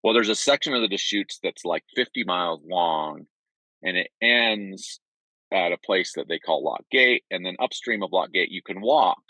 Well, there's a section of the Deschutes that's like 50 miles long, and it ends at a place that they call Lock Gate. And then upstream of Lock Gate, you can walk.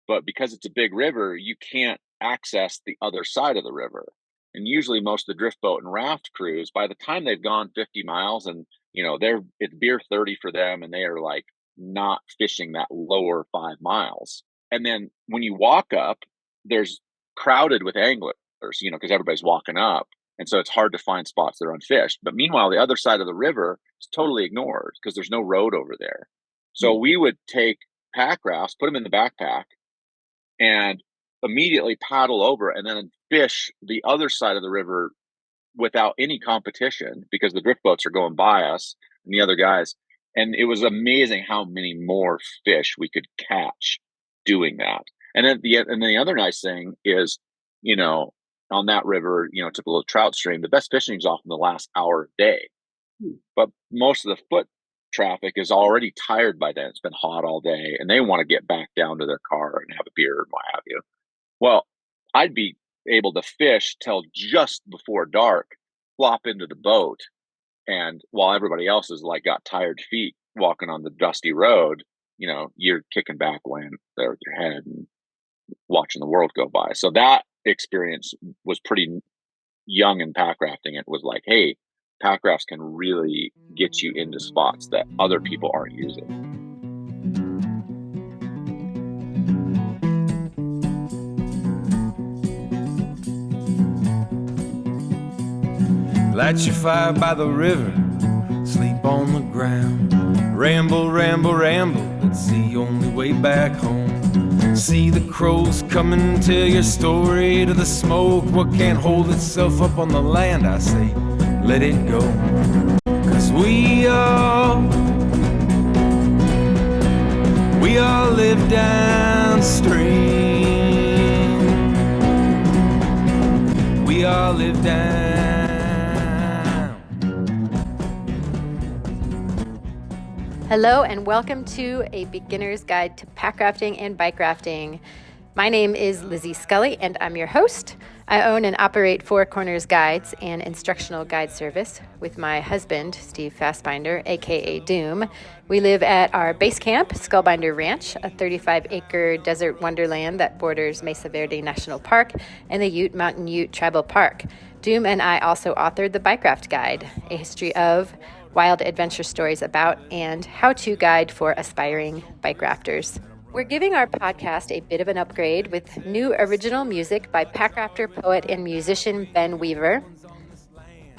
But because it's a big river, you can't access the other side of the river. And usually, most of the drift boat and raft crews, by the time they've gone 50 miles and it's beer 30 for them, and they are like not fishing that lower 5 miles. And then when you walk up, there's crowded with anglers, because everybody's walking up. And so it's hard to find spots that are unfished. But meanwhile, the other side of the river is totally ignored because there's no road over there. So we would take pack rafts, put them in the backpack, and immediately paddle over and then fish the other side of the river without any competition because the drift boats are going by us and the other guys. And it was amazing how many more fish we could catch doing that. And then the other nice thing is, on that river, typical trout stream, the best fishing is often the last hour of day. But most of the foot traffic is already tired by then. It's been hot all day and they want to get back down to their car and have a beer and what have you. Well, I'd be able to fish till just before dark, flop into the boat. And while everybody else is like got tired feet walking on the dusty road, you're kicking back, laying there with your head and watching the world go by. So that experience was pretty young in pack rafting. It was like, hey, Packrafts can really get you into spots that other people aren't using. Light your fire by the river, sleep on the ground. Ramble, ramble, ramble, it's the only way back home. See the crows come and tell your story to the smoke. What can't hold itself up on the land, I say, let it go. 'Cause we all live downstream. We all live down. Hello and welcome to A Beginner's Guide to Packrafting and Bikerafting. My name is Lizzie Scully and I'm your host. I own and operate Four Corners Guides, an instructional guide service, with my husband, Steve Fastbinder, aka Doom. We live at our base camp, Skullbinder Ranch, a 35-acre desert wonderland that borders Mesa Verde National Park and the Ute Mountain Ute Tribal Park. Doom and I also authored the Bikeraft Guide, a history of, wild adventure stories about, and how-to guide for aspiring bike rafters. We're giving our podcast a bit of an upgrade with new original music by Packrafter, poet, and musician Ben Weaver.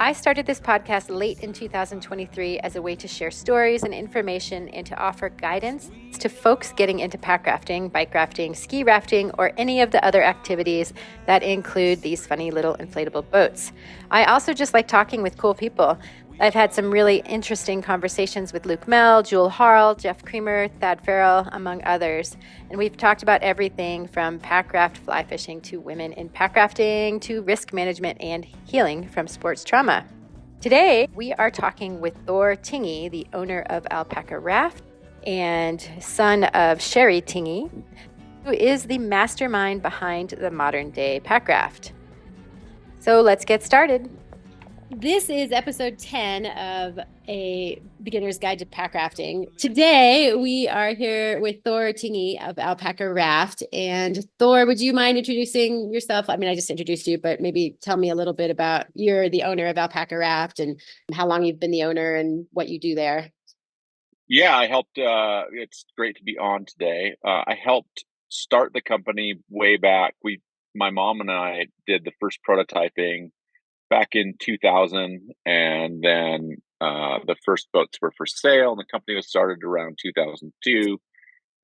I started this podcast late in 2023 as a way to share stories and information and to offer guidance to folks getting into packrafting, bike rafting, ski rafting, or any of the other activities that include these funny little inflatable boats. I also just like talking with cool people. I've had some really interesting conversations with Luke Mell, Jewel Harl, Jeff Creamer, Thad Farrell, among others. And we've talked about everything from Packraft fly fishing to women in packrafting to risk management and healing from sports trauma. Today, we are talking with Thor Tingey, the owner of Alpacka Raft and son of Sherry Tingey, who is the mastermind behind the modern day Packraft. So let's get started. This is episode 10 of A Beginner's Guide to Packrafting. Today, we are here with Thor Tingey of Alpacka Raft. And Thor, would you mind introducing yourself? I mean, I just introduced you, but maybe tell me a little bit about you're the owner of Alpacka Raft and how long you've been the owner and what you do there. Yeah, I helped. It's great to be on today. I helped start the company way back. My mom and I did the first prototyping back in 2000, and then the first boats were for sale, and the company was started around 2002,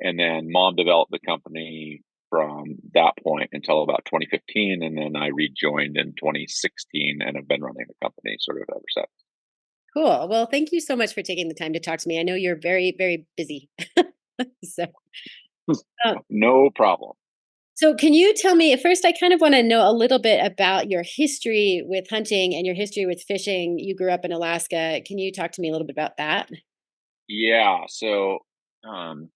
and then Mom developed the company from that point until about 2015, and then I rejoined in 2016, and have been running the company sort of ever since. Cool. Well, thank you so much for taking the time to talk to me. I know you're very, very busy. No problem. So can you tell me, at first, I kind of want to know a little bit about your history with hunting and your history with fishing. You grew up in Alaska. Can you talk to me a little bit about that? Yeah, so I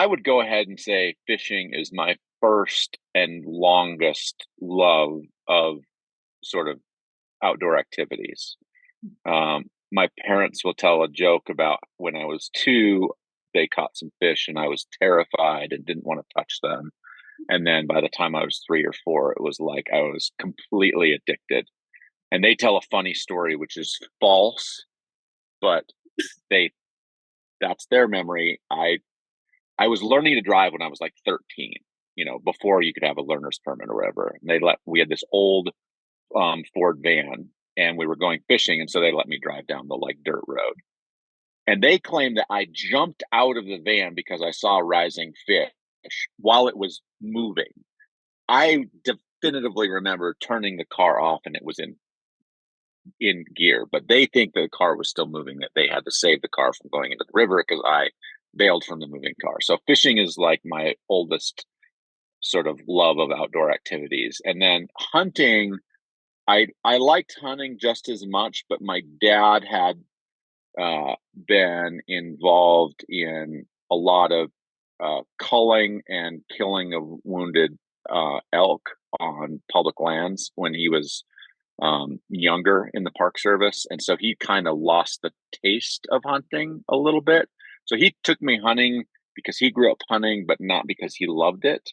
would go ahead and say fishing is my first and longest love of sort of outdoor activities. My parents will tell a joke about when I was 2, they caught some fish and I was terrified and didn't want to touch them. And then by the time I was 3 or 4, it was like I was completely addicted. And they tell a funny story, which is false, but they that's their memory. I was learning to drive when I was like 13, before you could have a learner's permit or whatever. And we had this old Ford van and we were going fishing. And so they let me drive down the like dirt road. And they claim that I jumped out of the van because I saw a rising fish while it was moving. I definitively remember turning the car off and it was in gear, but they think the car was still moving, that they had to save the car from going into the river because I bailed from the moving car. So fishing is like my oldest sort of love of outdoor activities. And then hunting, I liked hunting just as much, but my dad had been involved in a lot of culling and killing of wounded elk on public lands when he was younger in the Park Service. And so he kind of lost the taste of hunting a little bit. So he took me hunting because he grew up hunting, but not because he loved it.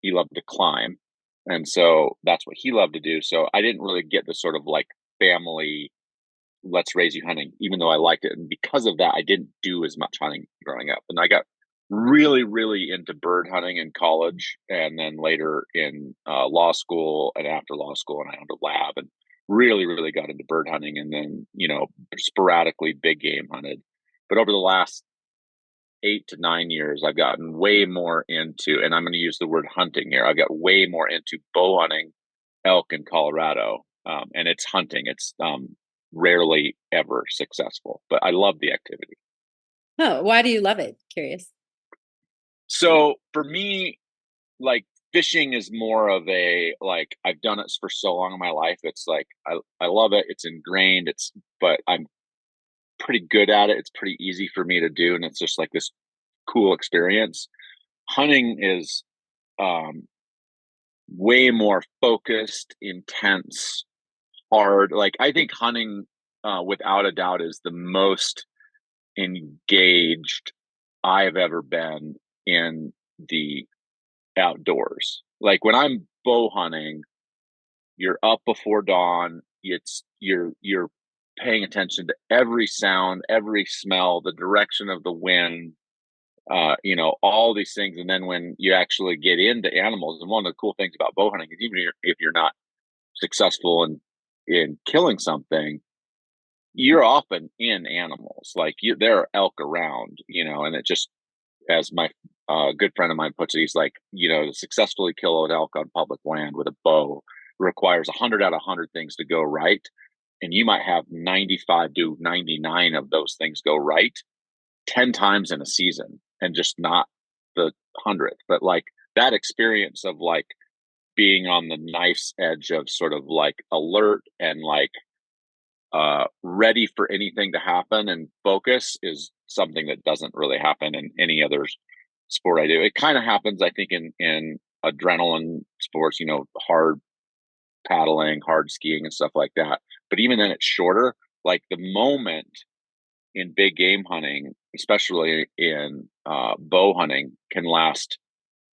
He loved to climb. And so that's what he loved to do. So I didn't really get the sort of like family, let's raise you hunting, even though I liked it. And because of that, I didn't do as much hunting growing up. And I got really, really into bird hunting in college, and then later in law school and after law school, and I owned a lab and really, really got into bird hunting, and then, sporadically big game hunted. But over the last 8 to 9 years, I've gotten way more into, and I'm going to use the word hunting here. I've got way more into bow hunting elk in Colorado. And it's hunting. It's rarely ever successful, but I love the activity. Oh, why do you love it? Curious. So for me, like fishing is more of a, like, I've done it for so long in my life. It's like, I love it. It's ingrained. But I'm pretty good at it. It's pretty easy for me to do. And it's just like this cool experience. Hunting is way more focused, intense, hard. Like I think hunting, without a doubt, is the most engaged I've ever been in the outdoors. Like when I'm bow hunting, you're up before dawn. You're paying attention to every sound, every smell, the direction of the wind, all these things. And then when you actually get into animals, and one of the cool things about bow hunting is even if you're not successful in killing something, you're often in animals. Like there are elk around, and it just, as my good friend of mine puts it, he's like, to successfully kill an elk on public land with a bow requires 100 out of 100 things to go right. And you might have 95 to 99 of those things go right 10 times in a season, and just not the 100th. But like that experience of like being on the knife's edge of sort of like alert and like ready for anything to happen and focus is something that doesn't really happen in any other sport I do. It kind of happens, I think, in adrenaline sports, hard paddling, hard skiing and stuff like that. But even then it's shorter. Like the moment in big game hunting, especially in bow hunting, can last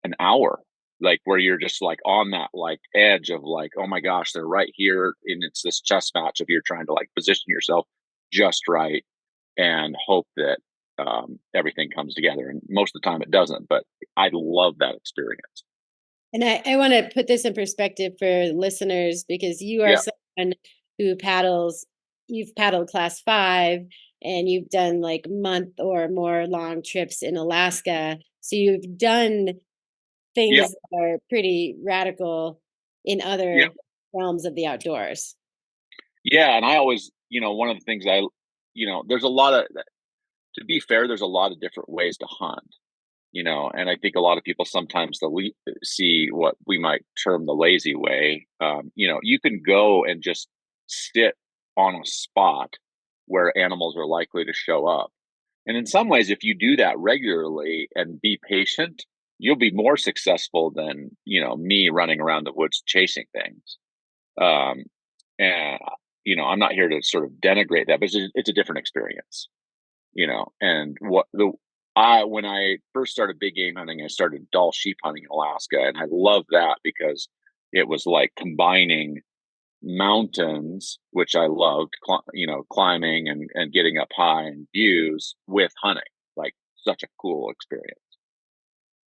an hour, like where you're just like on that like edge of like, oh my gosh, they're right here. And it's this chess match of you're trying to like position yourself just right and hope that everything comes together. And most of the time it doesn't, but I love that experience. And I want to put this in perspective for listeners, because you are someone who you've paddled class 5, and you've done like month or more long trips in Alaska. So you've done things that are pretty radical in other realms of the outdoors. Yeah. And I always, one of the things there's a lot of, to be fair, there's a lot of different ways to hunt, and I think a lot of people sometimes see what we might term the lazy way. You can go and just sit on a spot where animals are likely to show up. And in some ways, if you do that regularly and be patient, you'll be more successful than, me running around the woods chasing things. Um, and I'm not here to sort of denigrate that, but it's a different experience, and when I first started big game hunting, I started Dall sheep hunting in Alaska, and I loved that because it was like combining mountains, which I loved, climbing and getting up high and views with hunting, like such a cool experience.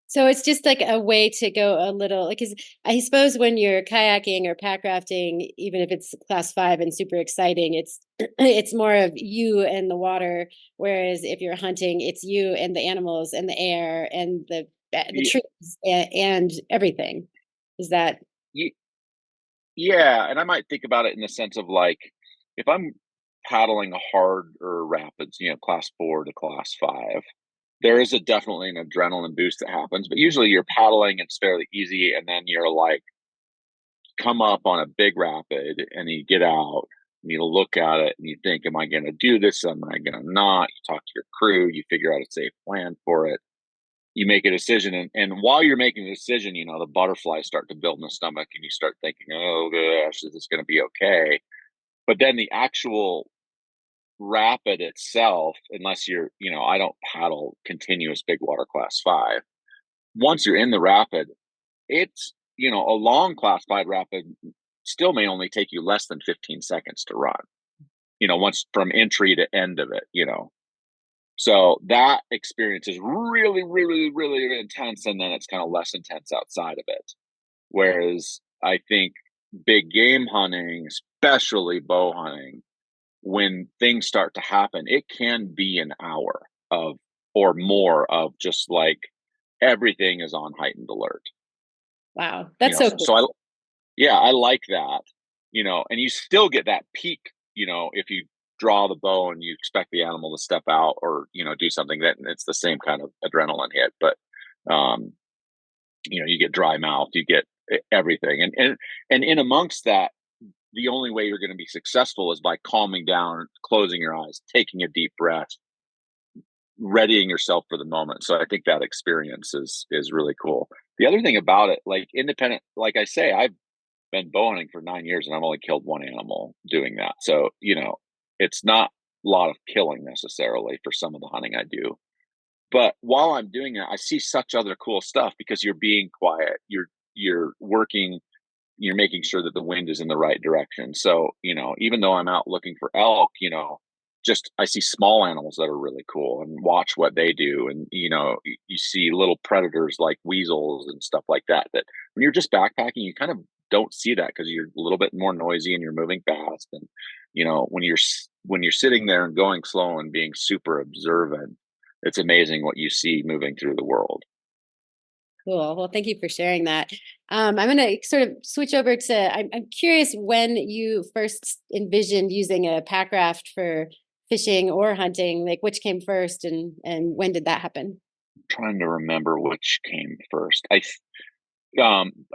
So it's just like a way to go a little, like, 'cause I suppose when you're kayaking or pack rafting, even if it's class 5 and super exciting, it's it's more of you and the water. Whereas if you're hunting, it's you and the animals and the air and the Ye- trees and everything. Is that ye- Yeah, and I might think about it in the sense of like if I'm paddling a hard or rapids, class 4 to class 5, there is definitely an adrenaline boost that happens, but usually you're paddling, it's fairly easy, and then you're like come up on a big rapid and you get out and you look at it and you think, am I going to do this? Am I going to not? You talk to your crew, you figure out a safe plan for it. You make a decision. And while you're making the decision, the butterflies start to build in the stomach and you start thinking, oh gosh, is this going to be okay? But then the actual rapid itself, unless I don't paddle continuous big water class 5. Once you're in the rapid, it's, a long class 5 rapid still may only take you less than 15 seconds to run, once from entry to end of it. So that experience is really, really, really intense. And then it's kind of less intense outside of it. Whereas I think big game hunting, especially bow hunting, when things start to happen, it can be an hour of or more of just like everything is on heightened alert. wow? That's so cool. So I like that, and you still get that peak, if you draw the bow and you expect the animal to step out or, do something, that it's the same kind of adrenaline hit. But, um, you get dry mouth, you get everything. And in amongst that, the only way you're going to be successful is by calming down, closing your eyes, taking a deep breath, readying yourself for the moment. So I think that experience is really cool. The other thing about it, like independent, like I say, I've been bow hunting for 9 years and I've only killed one animal doing that. So, it's not a lot of killing necessarily for some of the hunting I do. But while I'm doing it, I see such other cool stuff because you're being quiet. You're working, you're making sure that the wind is in the right direction. So, even though I'm out looking for elk, just I see small animals that are really cool and watch what they do. And, you see little predators like weasels and stuff like that, that when you're just backpacking, you kind of don't see that because you're a little bit more noisy and you're moving fast. And, when you're sitting there and going slow and being super observant, it's amazing what you see moving through the world. Cool. Well, thank you for sharing that. I'm going to sort of switch over to. I'm curious when you first envisioned using a pack raft for fishing or hunting. Like, which came first, and when did that happen? Trying to remember which came first.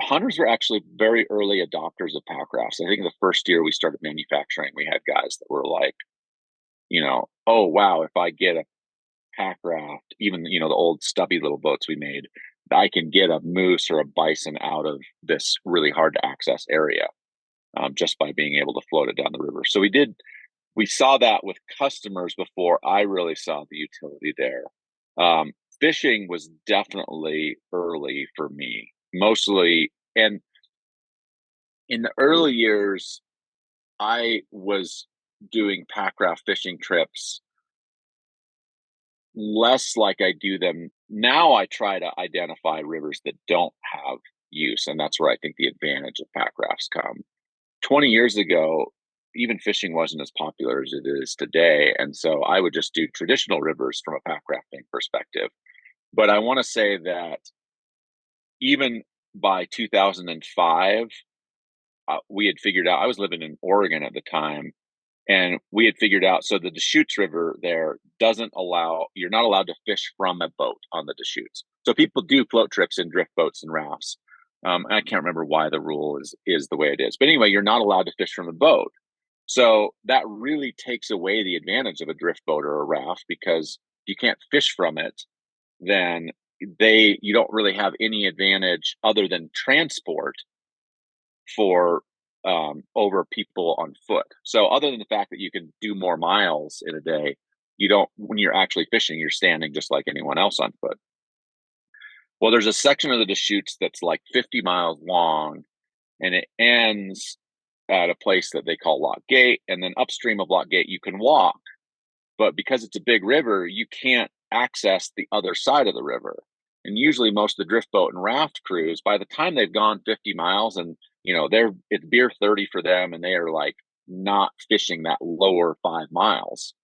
Hunters were actually very early adopters of Packrafts. I think the first year we started manufacturing, we had guys that were like, oh wow, if I get a Packraft, even the old stubby little boats we made, I can get a moose or a bison out of this really hard to access area, just by being able to float it down the river. So we saw that with customers before I really saw the utility there. Fishing was definitely early for me, mostly, and in the early years, I was doing Packraft fishing trips less like I do them now. I try to identify rivers that don't have use, and that's where I think the advantage of Packrafts come. 20 years ago, even fishing wasn't as popular as it is today, and so I would just do traditional rivers from a packrafting perspective. But I want to say that even by 2005, we had figured out. I was living in Oregon at the time, and we had figured out, so the Deschutes River there doesn't allow, you're not allowed to fish from a boat on the Deschutes. So people do float trips in drift boats and rafts. I can't remember why the rule is the way it is, but anyway, you're not allowed to fish from the boat. So that really takes away the advantage of a drift boat or a raft, because you can't fish from it. Then you don't really have any advantage other than transport for over people on foot. So other than the fact that you can do more miles in a day, you don't, when you're actually fishing, you're standing just like anyone else on foot. Well, there's a section of the Deschutes that's like 50 miles long, and it ends at a place that they call Lock Gate. And then upstream of Lock Gate, you can walk. But because it's a big river, you can't access the other side of the river. And usually most of the drift boat and raft crews, by the time they've gone 50 miles and, it's beer 30 for them, and they are like not fishing that lower 5 miles.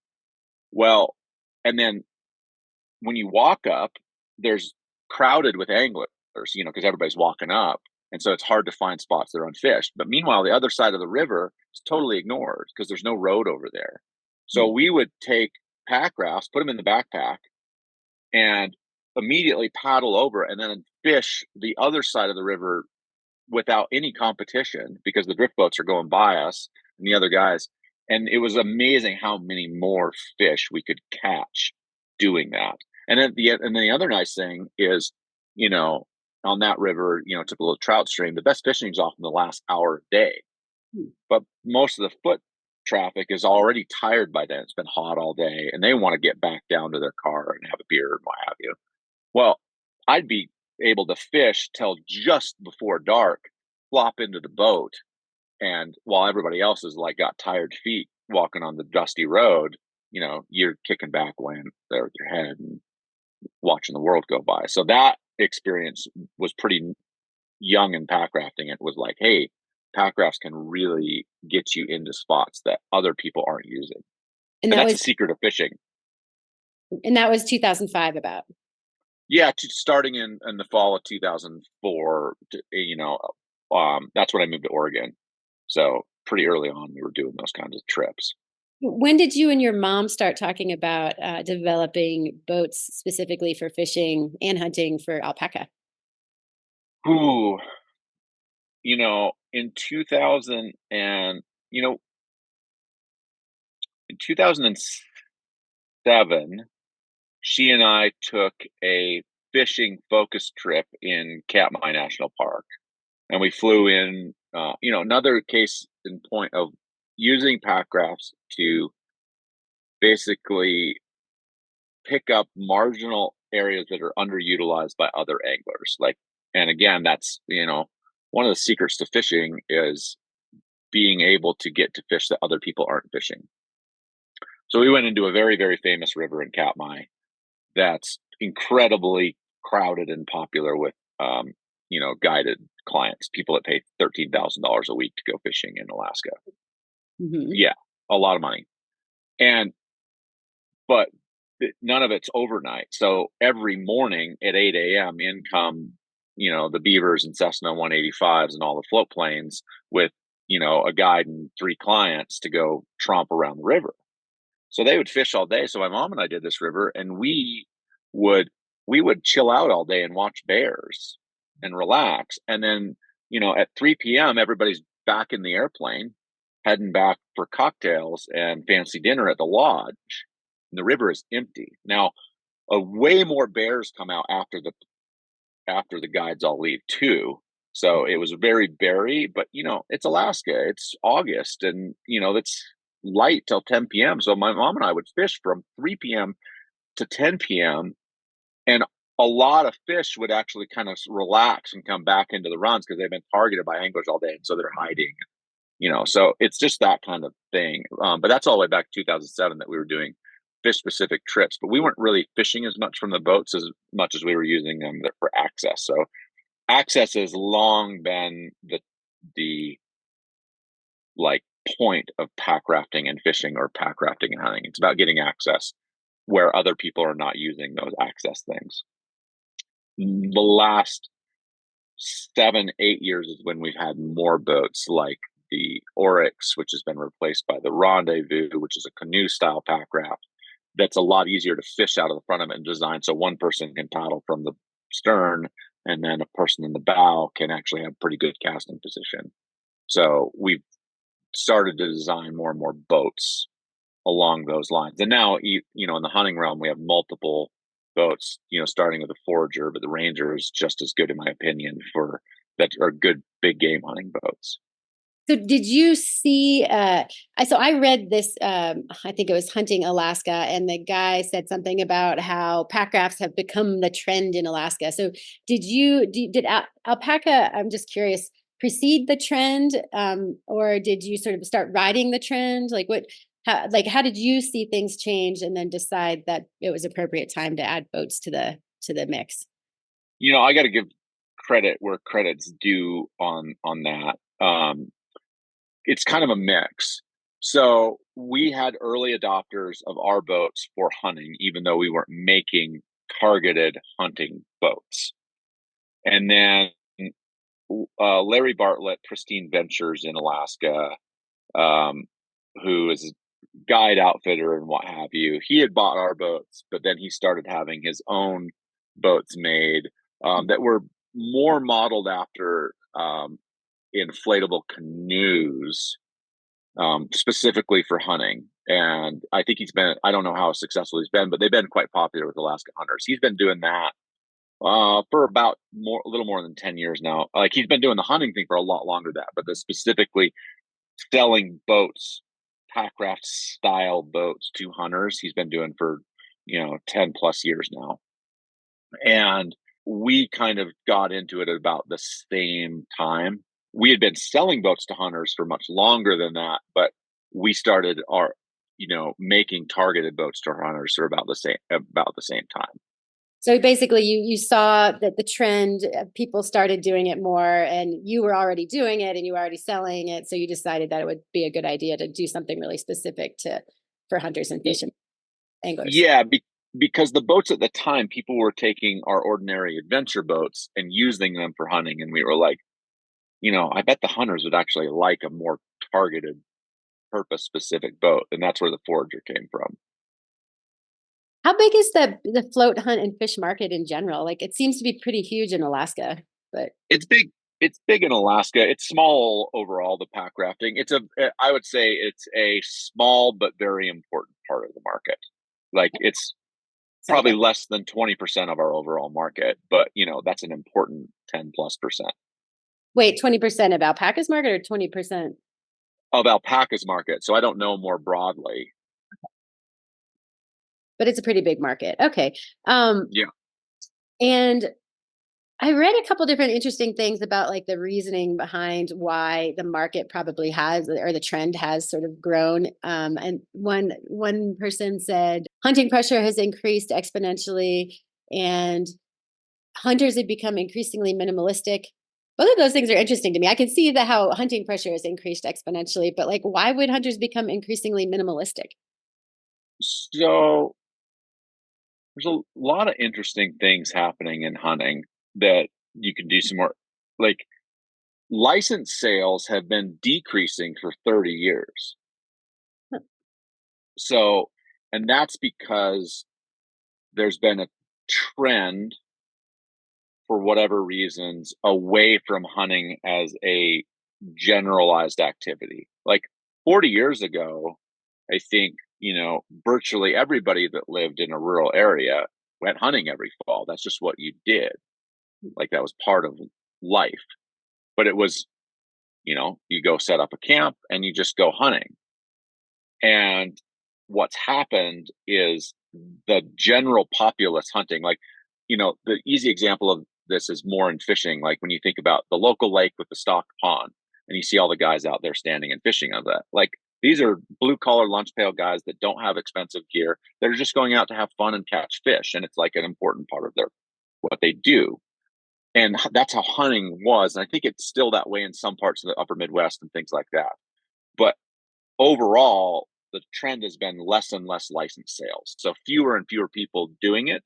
Well, and then when you walk up, there's crowded with anglers, because everybody's walking up. And so it's hard to find spots that are unfished. But meanwhile, the other side of the river is totally ignored because there's no road over there. So we would take Packrafts, put them in the backpack, and immediately paddle over and then fish the other side of the river without any competition because the drift boats are going by us and the other guys. And it was amazing how many more fish we could catch doing that. And then the other nice thing is, on that river, typical trout stream, the best fishing is often the last hour of day. But most of the foot traffic is already tired by then. It's been hot all day and they want to get back down to their car and have a beer and what have you. Well, I'd be able to fish till just before dark, flop into the boat. And while everybody else is like got tired feet walking on the dusty road, you're kicking back laying there with your head and watching the world go by. So that experience was pretty young in packrafting. It was like, hey, packrafts can really get you into spots that other people aren't using. And that's the secret of fishing. And that was 2005 about. Yeah, starting in the fall of 2004, that's when I moved to Oregon. So pretty early on, we were doing those kinds of trips. When did you and your mom start talking about developing boats specifically for fishing and hunting for alpaca? Ooh, in 2000 and, in 2007, she and I took a fishing focus trip in Katmai National Park. And we flew in, another case in point of using Packrafts to basically pick up marginal areas that are underutilized by other anglers. And again, that's, one of the secrets to fishing is being able to get to fish that other people aren't fishing. So we went into a very, very famous river in Katmai that's incredibly crowded and popular with, guided clients, people that pay $13,000 a week to go fishing in Alaska. Mm-hmm. Yeah, a lot of money. But none of it's overnight. So every morning at 8 a.m. in come, the Beavers and Cessna 185s and all the float planes with, a guide and 3 clients to go tromp around the river. So they would fish all day. So my mom and I did this river, and we would chill out all day and watch bears and relax. And then, at 3 p.m., everybody's back in the airplane, heading back for cocktails and fancy dinner at the lodge. And the river is empty. Now, way more bears come out after the guides all leave too. So it was very berry, but it's Alaska. It's August, and it's light till 10 p.m. So my mom and I would fish from 3 p.m. to 10 p.m. and a lot of fish would actually kind of relax and come back into the runs because they've been targeted by anglers all day, and so they're hiding. So it's just that kind of thing. But that's all the way back to 2007 that we were doing fish-specific trips, but we weren't really fishing as much from the boats as much as we were using them for access. So access has long been the like point of packrafting and fishing, or packrafting and hunting. It's about getting access where other people are not using those access things. The last 7-8 years is when we've had more boats like the Oryx, which has been replaced by the Rendezvous, which is a canoe style packraft that's a lot easier to fish out of the front of it and design so one person can paddle from the stern and then a person in the bow can actually have pretty good casting position. So we've started to design more and more boats along those lines. And now, in the hunting realm, we have multiple boats, starting with the Forager, but the Ranger is just as good, in my opinion, that are good big game hunting boats. So did you see I read this I think it was Hunting Alaska, and the guy said something about how packrafts have become the trend in Alaska. So did alpaca, I'm just curious, precede the trend, or did you sort of start riding the trend? How did you see things change and then decide that it was appropriate time to add boats to the mix? I got to give credit where credit's due on that. It's kind of a mix. So we had early adopters of our boats for hunting, even though we weren't making targeted hunting boats. And then Larry Bartlett, Pristine Ventures in Alaska, um, who is a guide outfitter and what have you, he had bought our boats, but then he started having his own boats made that were more modeled after inflatable canoes, specifically for hunting. And I think I don't know how successful he's been, but they've been quite popular with Alaska hunters. He's been doing that for about a little more than 10 years now. Like, he's been doing the hunting thing for a lot longer than that, but specifically selling boats, Packraft style boats to hunters, he's been doing for 10 plus years now. And we kind of got into it at about the same time. We had been selling boats to hunters for much longer than that, but we started making targeted boats to hunters for about the same time. So basically, you saw that the trend, people started doing it more, and you were already doing it, and you were already selling it. So you decided that it would be a good idea to do something really specific for hunters and fishing anglers. Yeah, because the boats at the time, people were taking our ordinary adventure boats and using them for hunting, and we were like, I bet the hunters would actually like a more targeted, purpose-specific boat, and that's where the Forager came from. How big is the float hunt and fish market in general? Like, it seems to be pretty huge in Alaska, but It's big. It's big in Alaska. It's small overall, the pack rafting. I would say it's a small but very important part of the market. Like, it's sorry, probably less than 20% of our overall market, but that's an important 10+% wait, 20% of alpaca's market or 20%? of alpaca's market. So I don't know more broadly. But it's a pretty big market. Okay. Yeah. And I read a couple different interesting things about like the reasoning behind why the market probably has, or the trend has sort of grown. And one person said hunting pressure has increased exponentially, and hunters have become increasingly minimalistic. Both of those things are interesting to me. I can see that how hunting pressure has increased exponentially, but like, why would hunters become increasingly minimalistic? So there's a lot of interesting things happening in hunting that you can do some more. Like, license sales have been decreasing for 30 years. So, and that's because there's been a trend, for whatever reasons, away from hunting as a generalized activity. Like 40 years ago, I think, virtually everybody that lived in a rural area went hunting every fall. That's just what you did. Like, that was part of life. But it was, you go set up a camp and you just go hunting. And what's happened is the general populace hunting, like, the easy example of this is more in fishing. Like, when you think about the local lake with the stocked pond and you see all the guys out there standing and fishing on that, like, these are blue collar lunch pail guys that don't have expensive gear. They're just going out to have fun and catch fish. And it's like an important part of what they do. And that's how hunting was. And I think it's still that way in some parts of the upper Midwest and things like that. But overall, the trend has been less and less license sales. So fewer and fewer people doing it.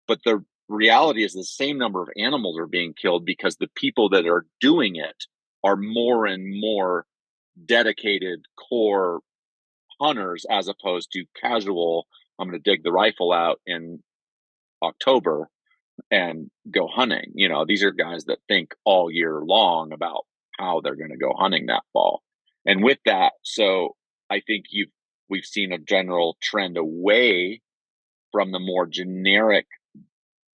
But the reality is the same number of animals are being killed because the people that are doing it are more and more dedicated core hunters, as opposed to casual, I'm going to dig the rifle out in October and go hunting. These are guys that think all year long about how they're going to go hunting that fall. And with that, so I think we've seen a general trend away from the more generic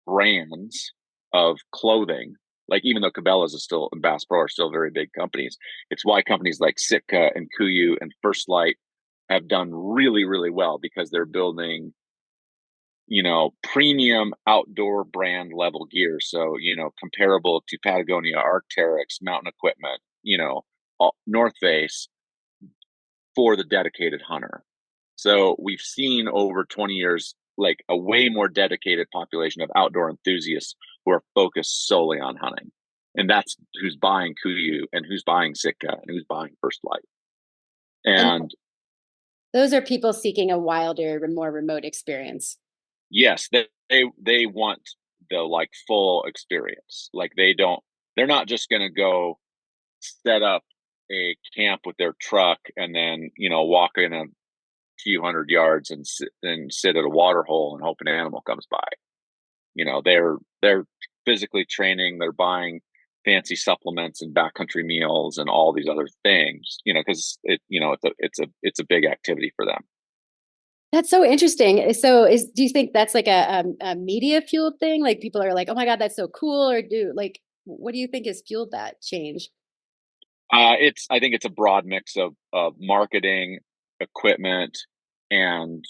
brands of clothing Like, even though Cabela's is still, and Bass Pro are still very big companies, it's why companies like Sitka and Kuiu and First Light have done really, really well, because they're building, premium outdoor brand level gear. So, comparable to Patagonia, Arc'teryx, Mountain Equipment, North Face, for the dedicated hunter. So we've seen over 20 years, like, a way more dedicated population of outdoor enthusiasts who are focused solely on hunting. And that's who's buying Kuiu and who's buying Sitka and who's buying First Light. And And those are people seeking a wilder, more remote experience. yes, they want the, like, full experience. Like, they're not just going to go set up a camp with their truck and then, walk in a few hundred yards and sit at a water hole and hope an animal comes by. They're physically training, they're buying fancy supplements and backcountry meals and all these other things, because it's a big activity for them. That's so interesting. So do you think that's like a media fueled thing? Like, people are like, oh my God, that's so cool. Or what do you think has fueled that change? I think it's a broad mix of marketing, equipment, and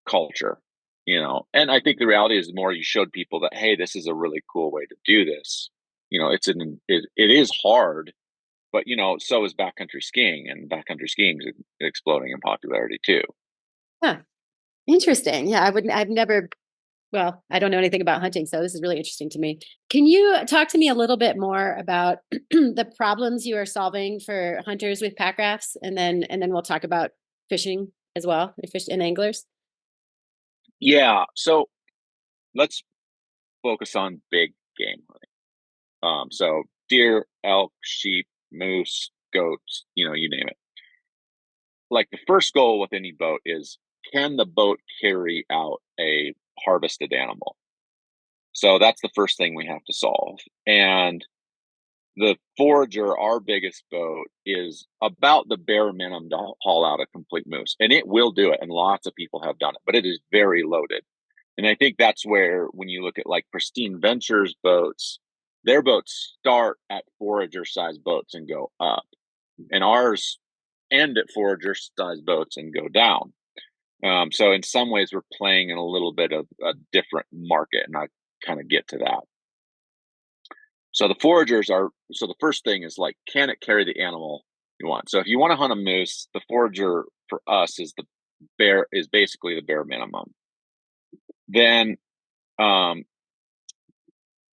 culture. And I think the reality is, the more you showed people that, hey, this is a really cool way to do this. It is hard, but so is backcountry skiing, and backcountry skiing is exploding in popularity too. Huh. Interesting. Yeah, I've never, well, I don't know anything about hunting, so this is really interesting to me. Can you talk to me a little bit more about the problems you are solving for hunters with pack rafts, and then we'll talk about fishing as well, and anglers. Yeah, so let's focus on big game hunting. So deer, elk, sheep, moose, goats, you name it. Like, the first goal with any boat is, can the boat carry out a harvested animal? So that's the first thing we have to solve. And the Forager, our biggest boat, is about the bare minimum to haul out a complete moose. And it will do it. And lots of people have done it, but it is very loaded. And I think that's where, when you look at, like, Pristine Ventures boats, their boats start at Forager size boats and go up. And ours end at Forager size boats and go down. So in some ways, we're playing in a little bit of a different market, and I kind of get to that. So the first thing is, like, can it carry the animal you want? So if you want to hunt a moose, the Forager for us is basically the bare minimum. Then the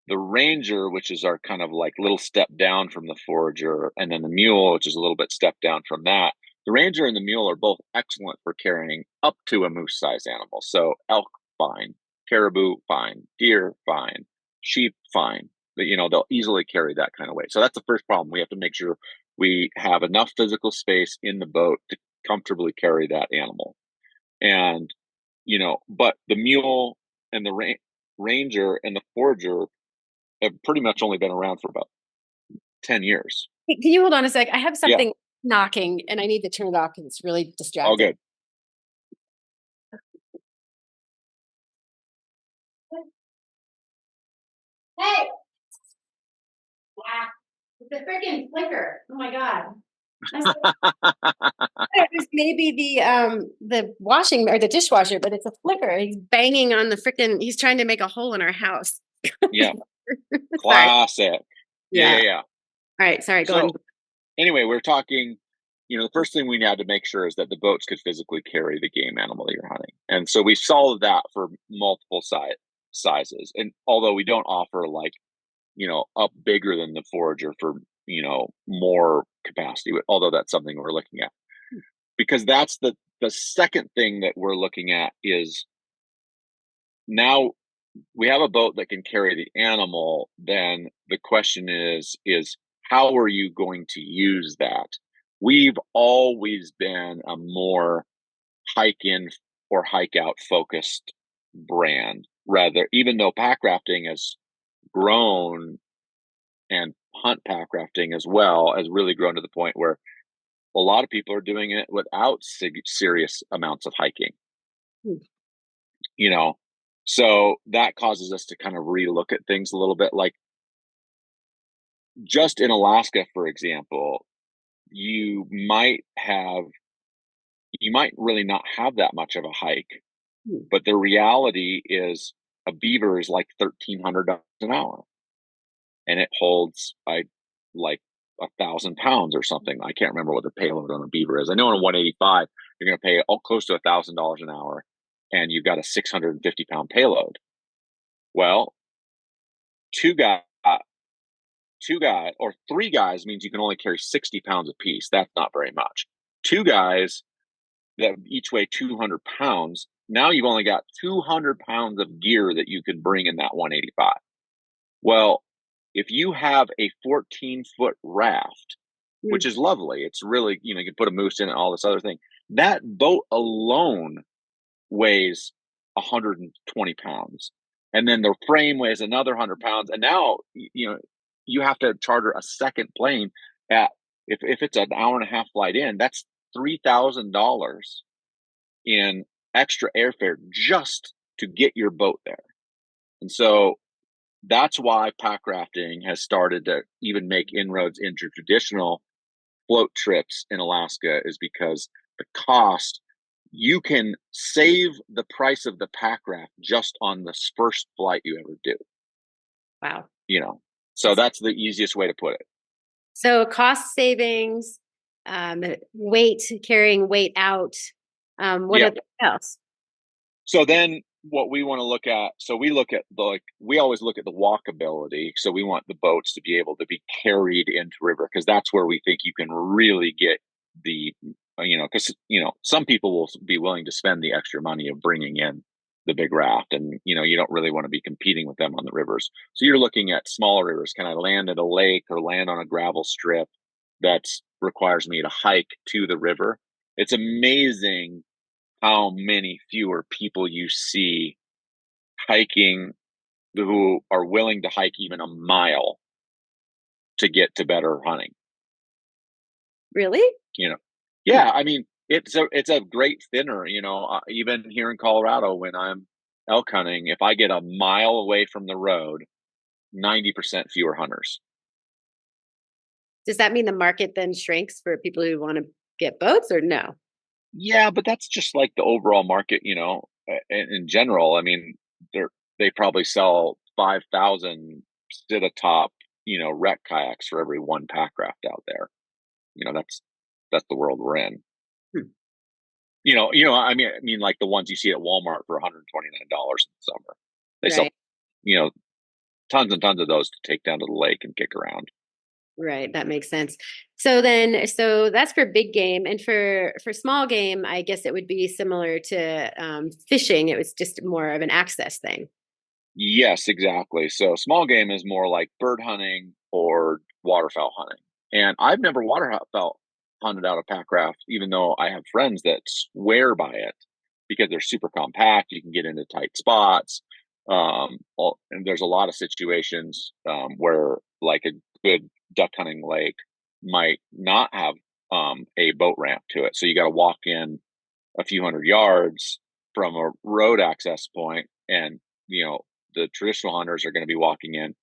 Ranger, which is our kind of like little step down from the Forager, and then the Mule, which is a little bit step down from that. The Ranger and the Mule are both excellent for carrying up to a moose size animal. So elk, fine; caribou, fine; deer, fine; sheep, fine. But, they'll easily carry that kind of weight. So that's the first problem. We have to make sure we have enough physical space in the boat to comfortably carry that animal. And, but the Mule and the Ranger and the Forager have pretty much only been around for about 10 years. Hey, can you hold on a sec? I have Yeah. something knocking and I need to turn it off because it's really distracting. All good. Hey! Wow. It's a freaking flicker. Oh my God. It was maybe the washing or the dishwasher, but it's a flicker. He's banging on the freaking, he's trying to make a hole in our house. Yeah. Sorry. Classic. Yeah. All right. Sorry. Go on. Anyway, we're talking, the first thing we had to make sure is that the boats could physically carry the game animal that you're hunting. And so we solved that for multiple sizes. And although we don't offer, like, up bigger than the Forager for, more capacity, although that's something we're looking at. Because that's the second thing that we're looking at is, now we have a boat that can carry the animal. Then the question is how are you going to use that? We've always been a more hike in or hike out focused brand, rather, even though packrafting has grown, and hunt packrafting as well has really grown to the point where a lot of people are doing it without serious amounts of hiking. So that causes us to kind of relook at things a little bit. Like, just in Alaska, for example, you might have you might really not have that much of a hike, Hmm. but the reality is a beaver is like $1,300 an hour, and it holds like 1,000 pounds or something. I can't remember what the payload on a beaver is. I know on a 185 you're going to pay close to $1,000 an hour, and you've got a 650-pound payload. Well, two guys, or three guys means you can only carry 60 pounds apiece. That's not very much. Two guys that each weigh 200 pounds. Now you've only got 200 pounds of gear that you can bring in that 185. Well, if you have a 14-foot raft, which is lovely, it's really, you can put a moose in it, all this other thing. That boat alone weighs 120 pounds. And then the frame weighs another 100 pounds. And now, you have to charter a second plane at, if it's an hour and a half flight in, that's $3,000 in extra airfare just to get your boat there. And so that's why packrafting has started to even make inroads into traditional float trips in Alaska, is because the cost, you can save the price of the packraft just on the first flight you ever do. Wow. So that's the easiest way to put it. So cost savings, carrying weight out. What else? So then what we want to look at, we always look at the walkability. So we want the boats to be able to be carried into river, because that's where we think you can really get because some people will be willing to spend the extra money of bringing in the big raft, and you don't really want to be competing with them on the rivers. So you're looking at smaller rivers. Can I land at a lake or land on a gravel strip that requires me to hike to the river? It's amazing how many fewer people you see hiking who are willing to hike even a mile to get to better hunting. Really? Yeah, I mean, it's a great thinner, even here in Colorado when I'm elk hunting, if I get a mile away from the road, 90% fewer hunters. Does that mean the market then shrinks for people who want to get boats, or no? Yeah, but that's just like the overall market, in general. I mean, they probably sell 5,000 sit atop, wreck kayaks for every one packraft out there. That's the world we're in. Hmm. I mean, like the ones you see at Walmart for $129 in the summer. They Right. sell, tons and tons of those to take down to the lake and kick around. Right, that makes sense. So that's for big game, and for small game, I guess it would be similar to fishing. It was just more of an access thing. Yes, exactly. So small game is more like bird hunting or waterfowl hunting. And I've never waterfowl hunted out of Packraft, even though I have friends that swear by it because they're super compact. You can get into tight spots. And there's a lot of situations where, like, a good duck hunting lake might not have a boat ramp to it. So you got to walk in a few hundred yards from a road access point, and the traditional hunters are going to be walking in,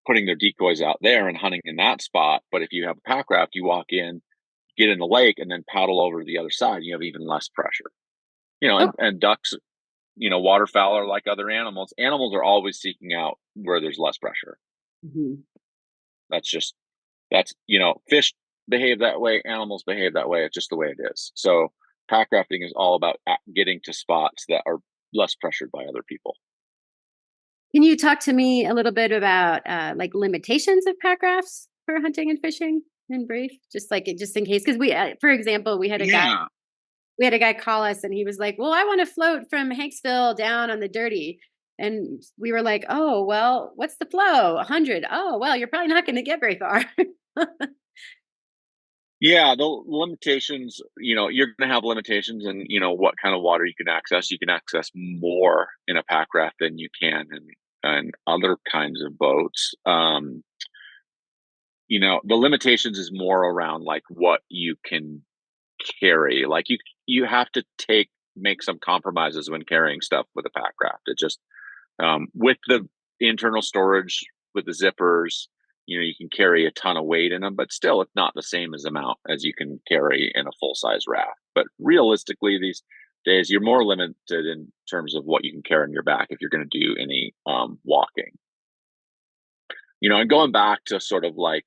putting their decoys out there and hunting in that spot. But if you have a packraft, you walk in, get in the lake, and then paddle over to the other side. You have even less pressure. And ducks, waterfowl are like other animals. Animals are always seeking out where there's less pressure. Mm-hmm. That's fish behave that way. Animals behave that way. It's just the way it is. So packrafting is all about getting to spots that are less pressured by other people. Can you talk to me a little bit about like limitations of packrafts for hunting and fishing in brief, just in case? Because for example, we had a guy call us, and he was like, "Well, I want to float from Hanksville down on the Dirty," and we were like, "Oh, well, what's the flow? 100? Oh, well, you're probably not going to get very far." Yeah, the limitations, you're going to have limitations in, what kind of water you can access. You can access more in a packraft than you can in other kinds of boats. The limitations is more around like what you can carry. Like you have to make some compromises when carrying stuff with a packraft. It just, with the internal storage, with the zippers, You can carry a ton of weight in them, but still it's not the same as amount as you can carry in a full-size raft. But realistically, these days you're more limited in terms of what you can carry on your back if you're going to do any walking. And going back to sort of like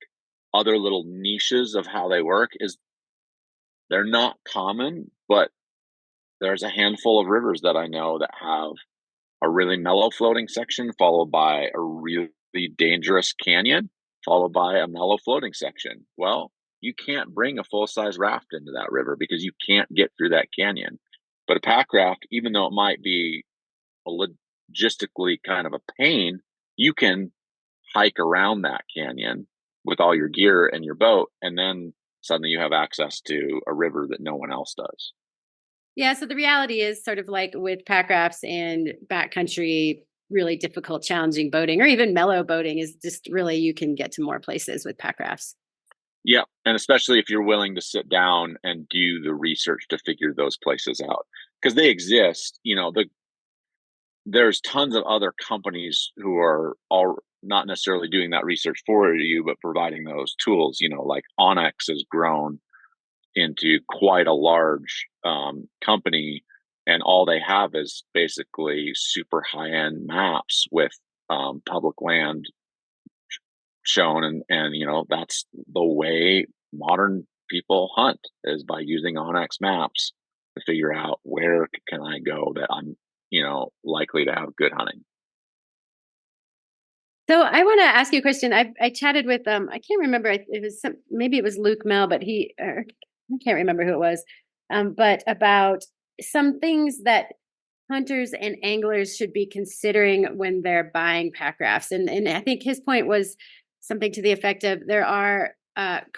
other little niches of how they work is they're not common, but there's a handful of rivers that I know that have a really mellow floating section followed by a really dangerous canyon followed by a mellow floating section. Well, you can't bring a full-size raft into that river because you can't get through that canyon. But a pack raft, even though it might be a logistically kind of a pain, you can hike around that canyon with all your gear and your boat, and then suddenly you have access to a river that no one else does. Yeah, so the reality is sort of like with packrafts and backcountry, really difficult, challenging boating, or even mellow boating, is just really you can get to more places with packrafts. Yeah, and especially if you're willing to sit down and do the research to figure those places out, because they exist. There's tons of other companies who are all not necessarily doing that research for you, but providing those tools. Like Onyx has grown into quite a large company, and all they have is basically super high end maps with public land shown, and that's the way modern people hunt, is by using Onyx maps to figure out where can I go that I'm likely to have good hunting. So I want to ask you a question. I chatted with I can't remember, it was maybe it was Luke Mel, but I can't remember who it was, but about some things that hunters and anglers should be considering when they're buying pack rafts. And I think his point was something to the effect of there are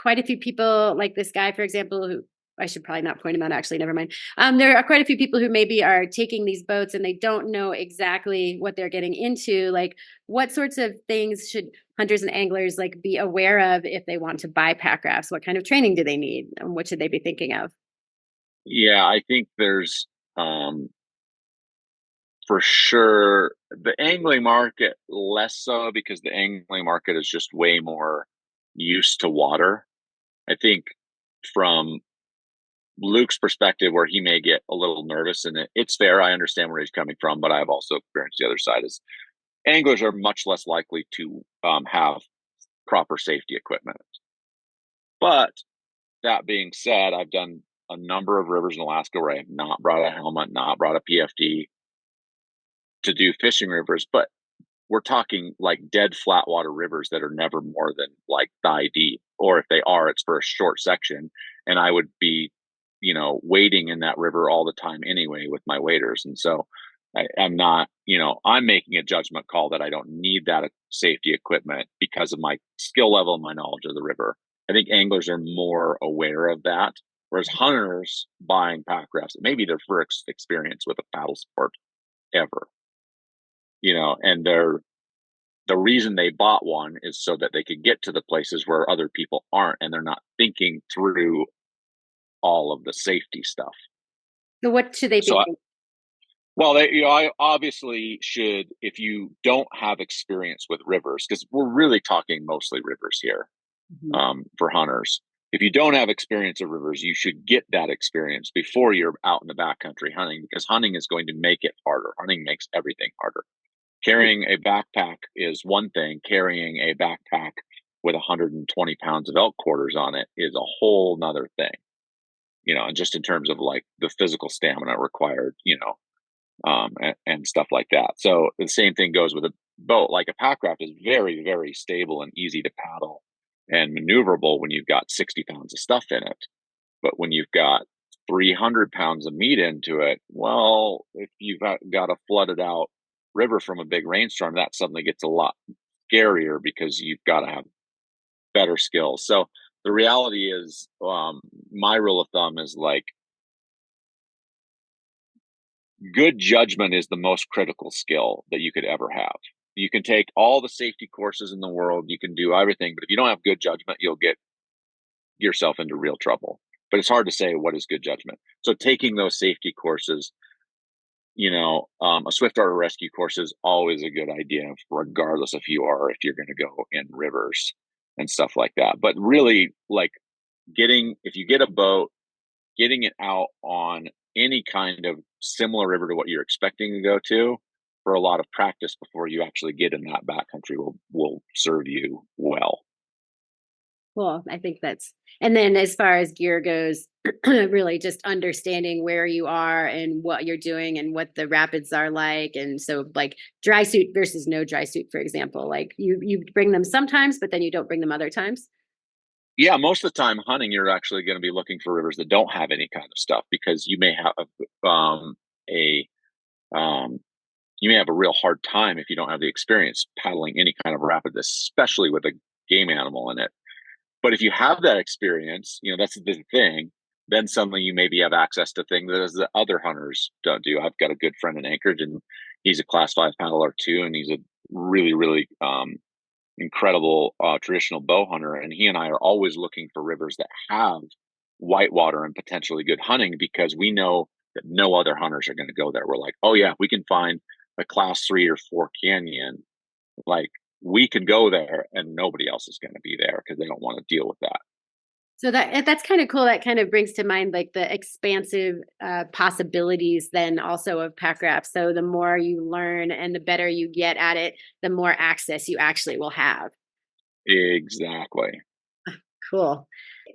quite a few people, like this guy, for example, who I should probably not point him out, actually, never mind. There are quite a few people who maybe are taking these boats and they don't know exactly what they're getting into. Like, what sorts of things should hunters and anglers like be aware of if they want to buy pack rafts? What kind of training do they need? And what should they be thinking of? Yeah, I think there's for sure the angling market less so, because the angling market is just way more used to water. I think from Luke's perspective, where he may get a little nervous, and it's fair. I understand where he's coming from, but I've also experienced the other side. Is anglers are much less likely to have proper safety equipment. But that being said, I've done a number of rivers in Alaska where I have not brought a helmet, not brought a PFD to do fishing rivers, but we're talking like dead flat water rivers that are never more than like thigh deep, or if they are, it's for a short section. And I would be, wading in that river all the time anyway with my waders. And so I'm not, I'm making a judgment call that I don't need that safety equipment because of my skill level and my knowledge of the river. I think anglers are more aware of that, whereas hunters buying pack rafts, it may be their first experience with a paddle sport ever, and the reason they bought one is so that they could get to the places where other people aren't, and they're not thinking through all of the safety stuff. So what should they be thinking? Well, I obviously should, if you don't have experience with rivers, because we're really talking mostly rivers here, for hunters. If you don't have experience of rivers, you should get that experience before you're out in the backcountry hunting, because hunting is going to make it harder. Hunting makes everything harder. Carrying a backpack is one thing. Carrying a backpack with 120 pounds of elk quarters on it is a whole nother thing, and just in terms of like the physical stamina required, and stuff like that. So the same thing goes with a boat. Like a pack raft is very, very stable and easy to paddle and maneuverable when you've got 60 pounds of stuff in it. But when you've got 300 pounds of meat into it, well, if you've got a flooded out river from a big rainstorm, that suddenly gets a lot scarier because you've got to have better skills. So the reality is, my rule of thumb is like, good judgment is the most critical skill that you could ever have. You can take all the safety courses in the world, you can do everything, but if you don't have good judgment, you'll get yourself into real trouble. But it's hard to say what is good judgment. So taking those safety courses, a Swiftwater rescue course is always a good idea, regardless of who you are, if you're going to go in rivers. and stuff like that. But really, like if you get a boat, getting it out on any kind of similar river to what you're expecting to go to for a lot of practice before you actually get in that backcountry will serve you well. Cool. I think and then as far as gear goes, really just understanding where you are and what you're doing and what the rapids are like. And so like dry suit versus no dry suit, for example, like you bring them sometimes, but then you don't bring them other times. Yeah, most of the time hunting, you're actually going to be looking for rivers that don't have any kind of stuff, because you may have a you may have a real hard time if you don't have the experience paddling any kind of rapid, especially with a game animal in it. But if you have that experience, that's the thing. Then suddenly you maybe have access to things that other hunters don't do. I've got a good friend in Anchorage, and he's a Class 5 paddler too, and he's a really, really incredible traditional bow hunter. And he and I are always looking for rivers that have whitewater and potentially good hunting, because we know that no other hunters are going to go there. We're like, oh yeah, we can find a Class 3 or 4 canyon. Like, we could go there and nobody else is going to be there because they don't want to deal with that. So that's kind of cool. That kind of brings to mind like the expansive possibilities then also of Packraft. So the more you learn and the better you get at it, the more access you actually will have. Exactly. Cool.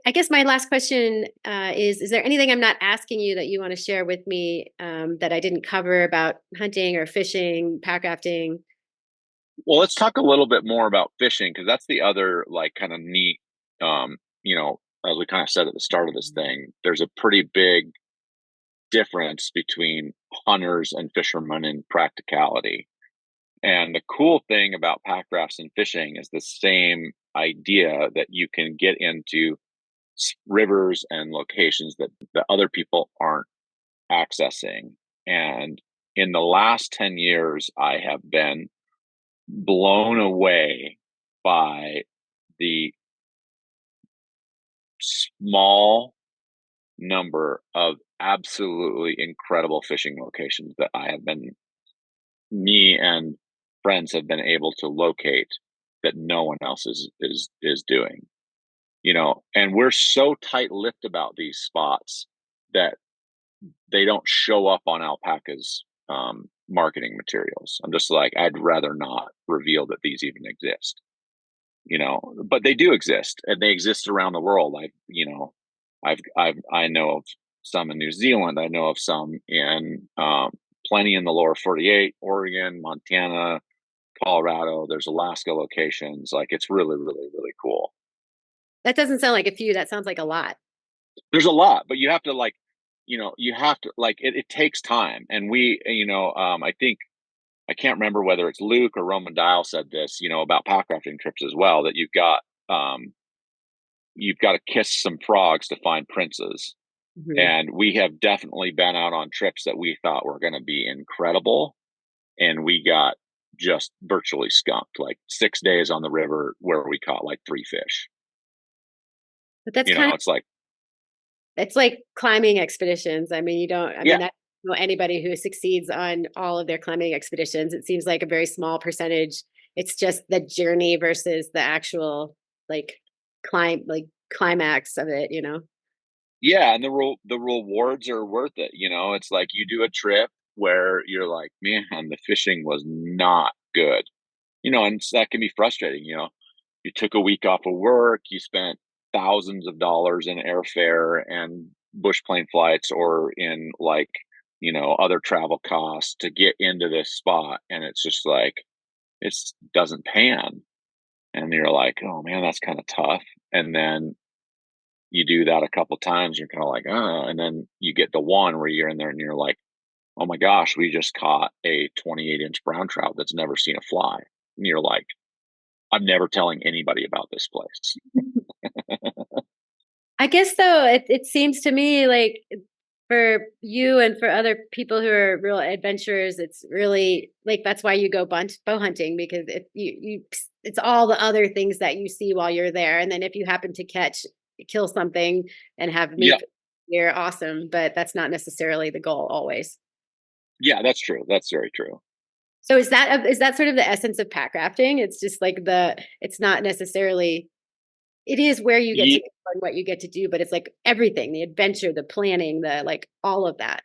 I guess my last question is there anything I'm not asking you that you want to share with me that I didn't cover about hunting or fishing, packrafting? Well, let's talk a little bit more about fishing, because that's the other like kind of neat, as we kind of said at the start of this thing, there's a pretty big difference between hunters and fishermen in practicality. And the cool thing about packrafts and fishing is the same idea, that you can get into rivers and locations that other people aren't accessing. And in the last 10 years, I have been blown away by the small number of absolutely incredible fishing locations that me and friends have been able to locate that no one else is doing. And we're so tight-lipped about these spots that they don't show up on Alpacka's marketing materials. I'm just like, I'd rather not reveal that these even exist. But they do exist, and they exist around the world. I know of some in New Zealand. I know of some in plenty in the lower 48, Oregon, Montana, Colorado. There's Alaska locations. Like, it's really, really, really cool. That doesn't sound like a few. That sounds like a lot. There's a lot, but you have to it takes time. And I think, I can't remember whether it's Luke or Roman Dial said this, about packrafting trips as well, that you've got to kiss some frogs to find princes. Mm-hmm. And we have definitely been out on trips that we thought were going to be incredible, and we got just virtually skunked. Like 6 days on the river where we caught like 3 fish. But that's it's like climbing expeditions. I mean, I don't know anybody who succeeds on all of their climbing expeditions. It seems like a very small percentage. It's just the journey versus the actual climax of it, Yeah, and the rewards are worth it. It's like you do a trip where you're like, man, the fishing was not good. And that can be frustrating. You took a week off of work, you spent thousands of dollars in airfare and bush plane flights, or in other travel costs to get into this spot, and it's just like, it doesn't pan, and you're like, oh man, that's kind of tough. And then you do that a couple times, you're kind of like, oh, and then you get the one where you're in there and you're like, oh my gosh, we just caught a 28-inch brown trout that's never seen a fly. And you're like, I'm never telling anybody about this place. I guess though, it seems to me like for you and for other people who are real adventurers, it's really like, that's why you go bow hunting, because if it's all the other things that you see while you're there. And then if you happen to kill something and have meat, you're awesome, but that's not necessarily the goal always. Yeah, that's true. That's very true. So is that sort of the essence of packrafting? It's just like it's not necessarily it is where you get to go and what you get to do, but it's like everything, the adventure, the planning, the like all of that.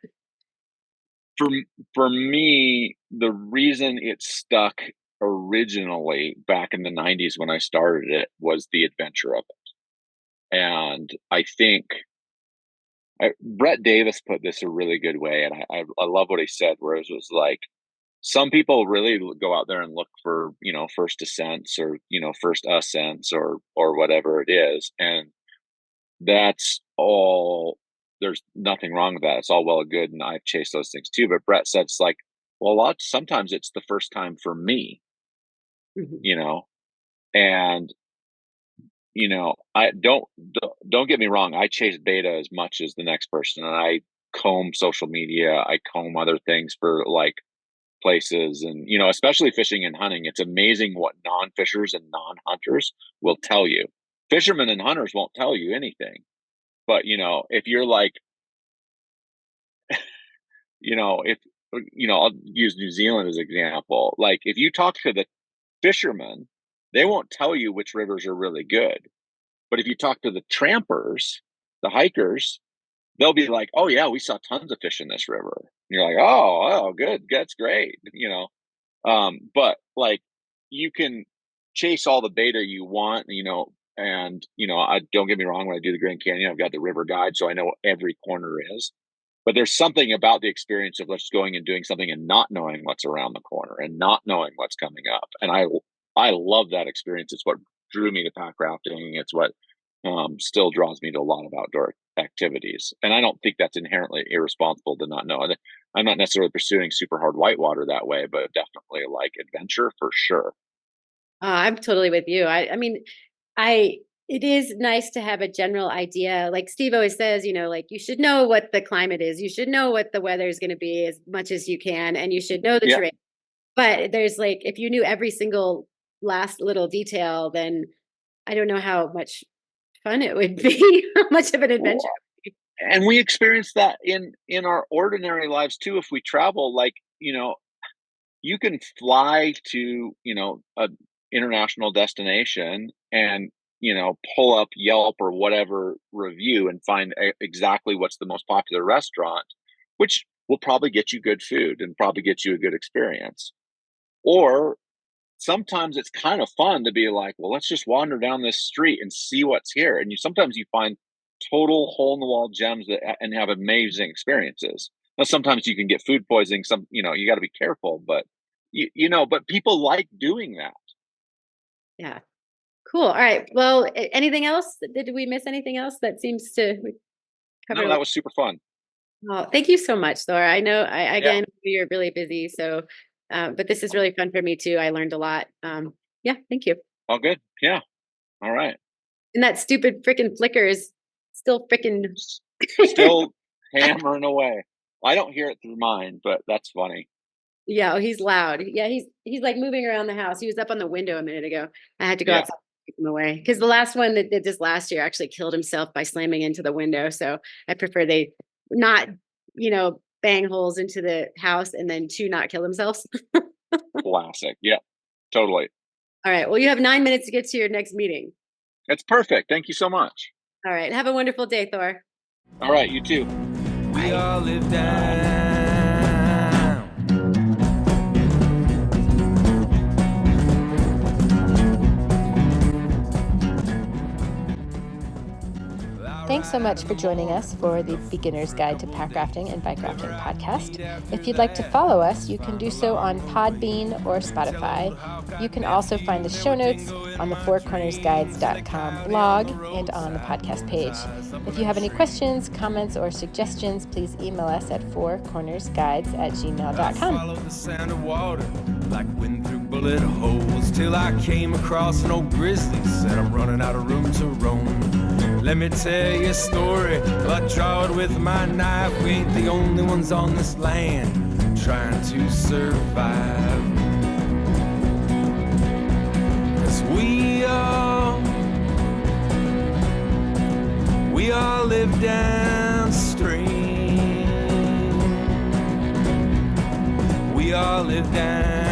For me, the reason it stuck originally back in the 90s when I started it was the adventure of it. And I think Brett Davis put this a really good way, and I love what he said, where it was like, some people really go out there and look for, first ascents or, first ascents or whatever it is. And that's all, there's nothing wrong with that. It's all well and good. And I've chased those things too. But Brett said, it's like, well, sometimes it's the first time for me, and, I don't get me wrong. I chase beta as much as the next person, and I comb social media. I comb other things for like places, and especially fishing and hunting. It's amazing what non-fishers and non-hunters will tell you. Fishermen and hunters won't tell you anything, but if you're like, if I'll use New Zealand as an example. Like, if you talk to the fishermen, they won't tell you which rivers are really good, but if you talk to the trampers, the hikers, they'll be like, oh yeah, we saw tons of fish in this river. And you're like, oh, good, that's great. But like, you can chase all the beta you want, and I don't get me wrong, when I do the Grand Canyon, I've got the river guide, so I know what every corner is. But there's something about the experience of just going and doing something and not knowing what's around the corner and not knowing what's coming up. And I love that experience. It's what drew me to packrafting. It's what still draws me to a lot of outdoor activities. And I don't think that's inherently irresponsible to not know. I'm not necessarily pursuing super hard whitewater that way, but definitely like adventure for sure. I'm totally with you. I mean, it is nice to have a general idea. Like Steve always says, like, you should know what the climate is. You should know what the weather is going to be as much as you can, and you should know the terrain. But there's like, if you knew every single last little detail, then I don't know how much fun it would be, how much of an adventure. And we experience that in our ordinary lives too. If we travel, like, you can fly to, a international destination and, pull up Yelp or whatever review and find exactly what's the most popular restaurant, which will probably get you good food and probably get you a good experience. Or sometimes it's kind of fun to be like, well, let's just wander down this street and see what's here. And sometimes you find total hole in the wall gems and have amazing experiences. Now, sometimes you can get food poisoning. You got to be careful, but but people like doing that. Yeah. Cool. All right. Well, anything else? Did we miss anything else that seems to cover? No, that was super fun. Oh, thank you so much, Thor. I know you're really busy, so but this is really fun for me too. I learned a lot. Yeah, thank you. All good. Yeah. All right. And that stupid freaking flicker is still still hammering away. I don't hear it through mine, but that's funny. Yeah, he's loud. Yeah, he's like moving around the house. He was up on the window a minute ago. I had to go outside to keep him away, because the last one that did this last year actually killed himself by slamming into the window. So I prefer they not, bang holes into the house and then not kill themselves. Classic. Yeah, totally. All right. Well, you have 9 minutes to get to your next meeting. That's perfect. Thank you so much. All right. Have a wonderful day, Thor. All right. You too. We all live down. Thanks so much for joining us for the Beginner's Guide to Packrafting and Bikerafting podcast. If you'd like to follow us, you can do so on Podbean or Spotify. You can also find the show notes on the fourcornersguides.com blog and on the podcast page. If you have any questions, comments, or suggestions, please email us at fourcornersguides@gmail.com. Follow the sound of water like wind through bullet holes till I came across an old grizzly. Said I'm running out of room to roam. Let me tell you a story, I draw it with my knife. We ain't the only ones on this land trying to survive. 'Cause we all live downstream. We all live down